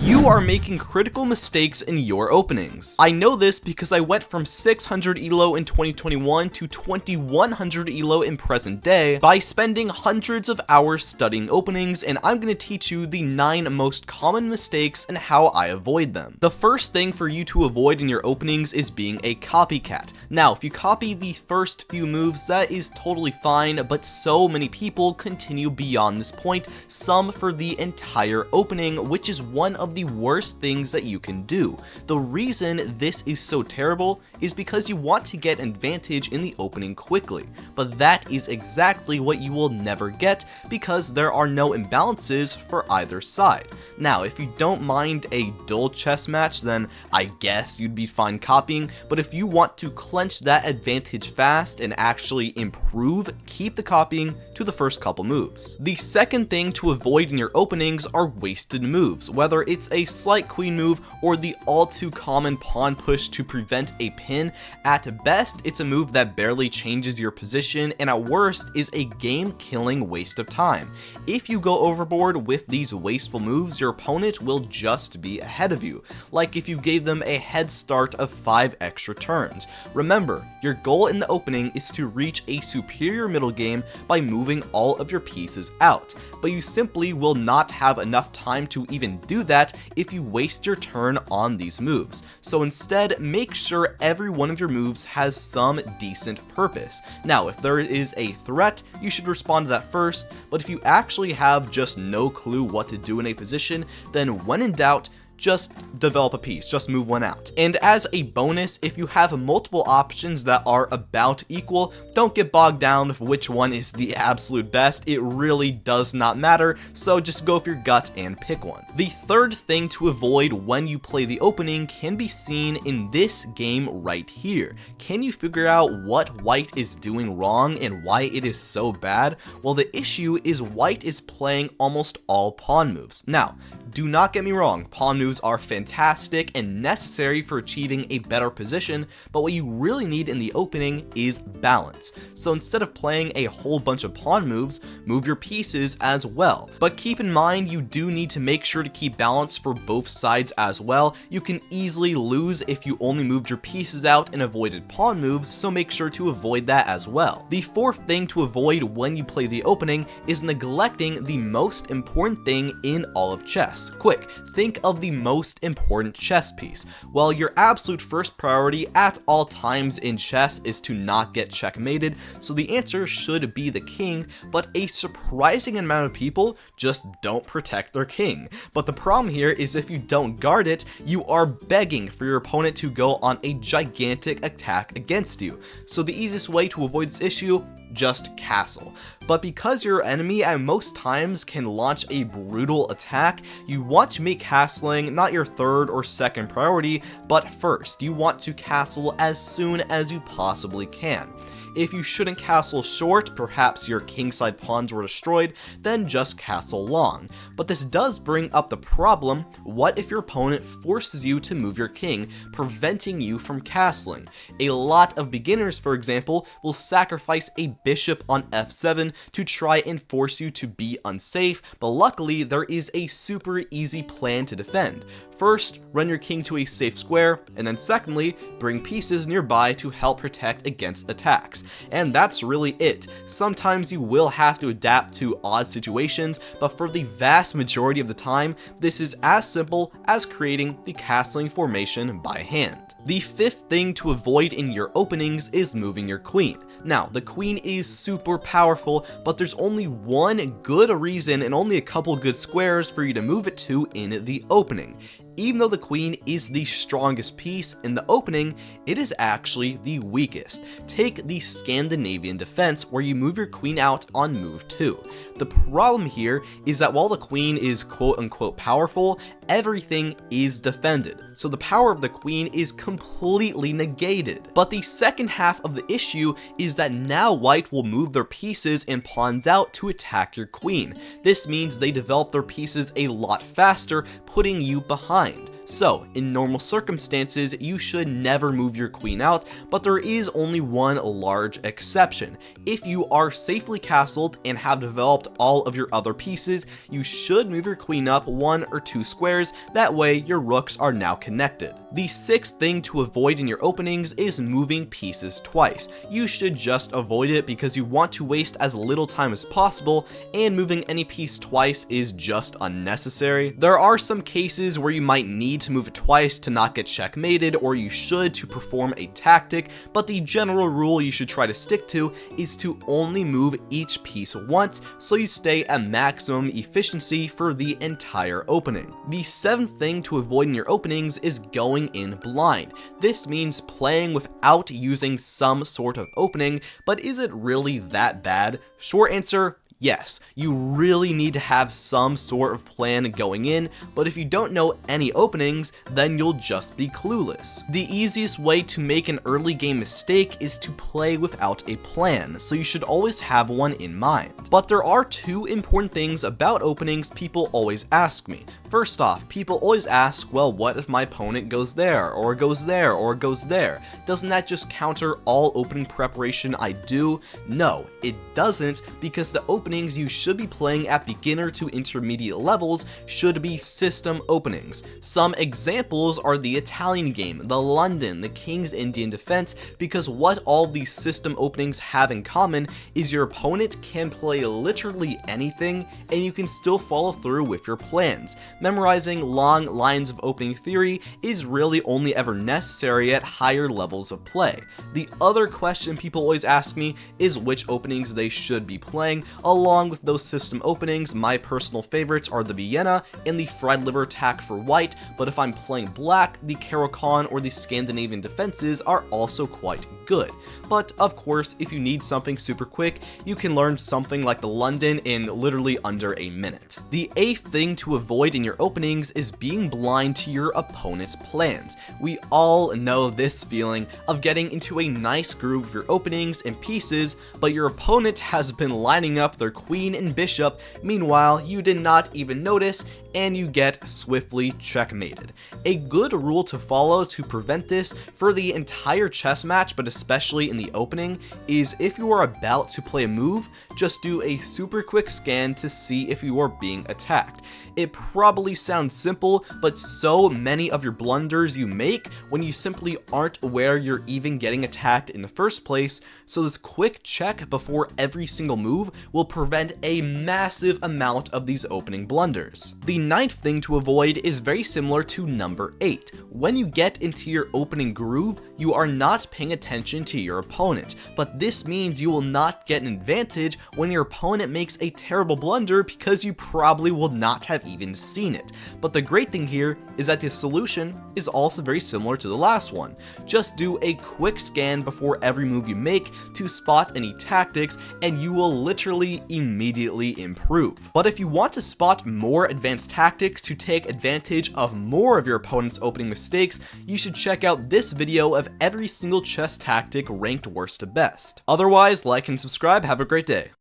You are making critical mistakes in your openings. I know this because I went from 600 elo in 2021 to 2100 elo in present day by spending hundreds of hours studying openings, and I'm going to teach you the 9 most common mistakes and how I avoid them. The first thing for you to avoid in your openings is being a copycat. Now, if you copy the first few moves, that is totally fine, but so many people continue beyond this point, some for the entire opening, which is one of the worst things that you can do. The reason this is so terrible is because you want to get advantage in the opening quickly, but that is exactly what you will never get because there are no imbalances for either side. Now, if you don't mind a dull chess match, then I guess you'd be fine copying, but if you want to clench that advantage fast and actually improve, keep the copying to the first couple moves. The second thing to avoid in your openings are wasted moves, whether it's a slight queen move or the all too common pawn push to prevent a pin. At best, it's a move that barely changes your position, and at worst is a game-killing waste of time. If you go overboard with these wasteful moves, your opponent will just be ahead of you, like if you gave them a head start of 5 extra turns. Remember, your goal in the opening is to reach a superior middle game by moving all of your pieces out, but you simply will not have enough time to even do that if you waste your turn on these moves. So instead, make sure every one of your moves has some decent purpose. Now, if there is a threat, you should respond to that first, but if you actually have just no clue what to do in a position, then when in doubt, just develop a piece, just move one out. And as a bonus, if you have multiple options that are about equal, don't get bogged down with which one is the absolute best. It really does not matter, so just go with your gut and pick one. The third thing to avoid when you play the opening can be seen in this game right here. Can you figure out what white is doing wrong and why it is so bad? Well, the issue is white is playing almost all pawn moves. Now, do not get me wrong, pawn moves are fantastic and necessary for achieving a better position, but what you really need in the opening is balance. So instead of playing a whole bunch of pawn moves, move your pieces as well. But keep in mind, you do need to make sure to keep balance for both sides as well. You can easily lose if you only moved your pieces out and avoided pawn moves, so make sure to avoid that as well. The fourth thing to avoid when you play the opening is neglecting the most important thing in all of chess. Quick, think of the most important chess piece. Well, your absolute first priority at all times in chess is to not get checkmated, so the answer should be the king, but a surprising amount of people just don't protect their king. But the problem here is if you don't guard it, you are begging for your opponent to go on a gigantic attack against you. So the easiest way to avoid this issue, just castle. But because your enemy at most times can launch a brutal attack, you want to make castling not your third or second priority, but first. You want to castle as soon as you possibly can. If you shouldn't castle short, perhaps your kingside pawns were destroyed, then just castle long. But this does bring up the problem, what if your opponent forces you to move your king, preventing you from castling? A lot of beginners, for example, will sacrifice a bishop on f7 to try and force you to be unsafe, but luckily there is a super easy plan to defend. First, run your king to a safe square, and then secondly, bring pieces nearby to help protect against attacks. And that's really it. Sometimes you will have to adapt to odd situations, but for the vast majority of the time, this is as simple as creating the castling formation by hand. The fifth thing to avoid in your openings is moving your queen. Now, the queen is super powerful, but there's only one good reason and only a couple good squares for you to move it to in the opening. Even though the queen is the strongest piece in the opening, it is actually the weakest. Take the Scandinavian defense where you move your queen out on move 2. The problem here is that while the queen is quote-unquote powerful, everything is defended, so the power of the queen is completely negated. But the second half of the issue is that now white will move their pieces and pawns out to attack your queen. This means they develop their pieces a lot faster, putting you behind. So in normal circumstances, you should never move your queen out, but there is only one large exception. If you are safely castled and have developed all of your other pieces, you should move your queen up 1 or 2 squares, that way your rooks are now connected. The 6th thing to avoid in your openings is moving pieces twice. You should just avoid it because you want to waste as little time as possible, and moving any piece twice is just unnecessary. There are some cases where you might need to move it twice to not get checkmated, or you should to perform a tactic, but the general rule you should try to stick to is to only move each piece once, so you stay at maximum efficiency for the entire opening. The 7th thing to avoid in your openings is going in blind. This means playing without using some sort of opening, but is it really that bad? Short answer, yes, you really need to have some sort of plan going in, but if you don't know any openings, then you'll just be clueless. The easiest way to make an early game mistake is to play without a plan, so you should always have one in mind. But there are 2 important things about openings people always ask me. First off, people always ask, well, what if my opponent goes there, or goes there, or goes there? Doesn't that just counter all opening preparation I do? No, it doesn't, because the openings you should be playing at beginner to intermediate levels should be system openings. Some examples are the Italian game, the London, the King's Indian Defense, because what all these system openings have in common is your opponent can play literally anything, and you can still follow through with your plans. Memorizing long lines of opening theory is really only ever necessary at higher levels of play. The other question people always ask me is which openings they should be playing. Along with those system openings, my personal favorites are the Vienna and the fried liver attack for white, but if I'm playing black, the Caracan or the Scandinavian defenses are also quite good. But of course, if you need something super quick, you can learn something like the London in literally under a minute. The 8th thing to avoid in your openings is being blind to your opponent's plans. We all know this feeling of getting into a nice groove of your openings and pieces, but your opponent has been lining up their queen and bishop, meanwhile you did not even notice, and you get swiftly checkmated. A good rule to follow to prevent this for the entire chess match, but especially in the opening, is if you are about to play a move, just do a super quick scan to see if you are being attacked. It probably sounds simple, but so many of your blunders you make when you simply aren't aware you're even getting attacked in the first place, so this quick check before every single move will prevent a massive amount of these opening blunders. The 9th thing to avoid is very similar to number 8. When you get into your opening groove, you are not paying attention to your opponent, but this means you will not get an advantage when your opponent makes a terrible blunder because you probably will not have even seen it. But the great thing here is that the solution is also very similar to the last one. Just do a quick scan before every move you make to spot any tactics, and you will literally immediately improve. But if you want to spot more advanced tactics to take advantage of more of your opponent's opening mistakes, you should check out this video of every single chess tactic ranked worst to best. Otherwise, like and subscribe. Have a great day.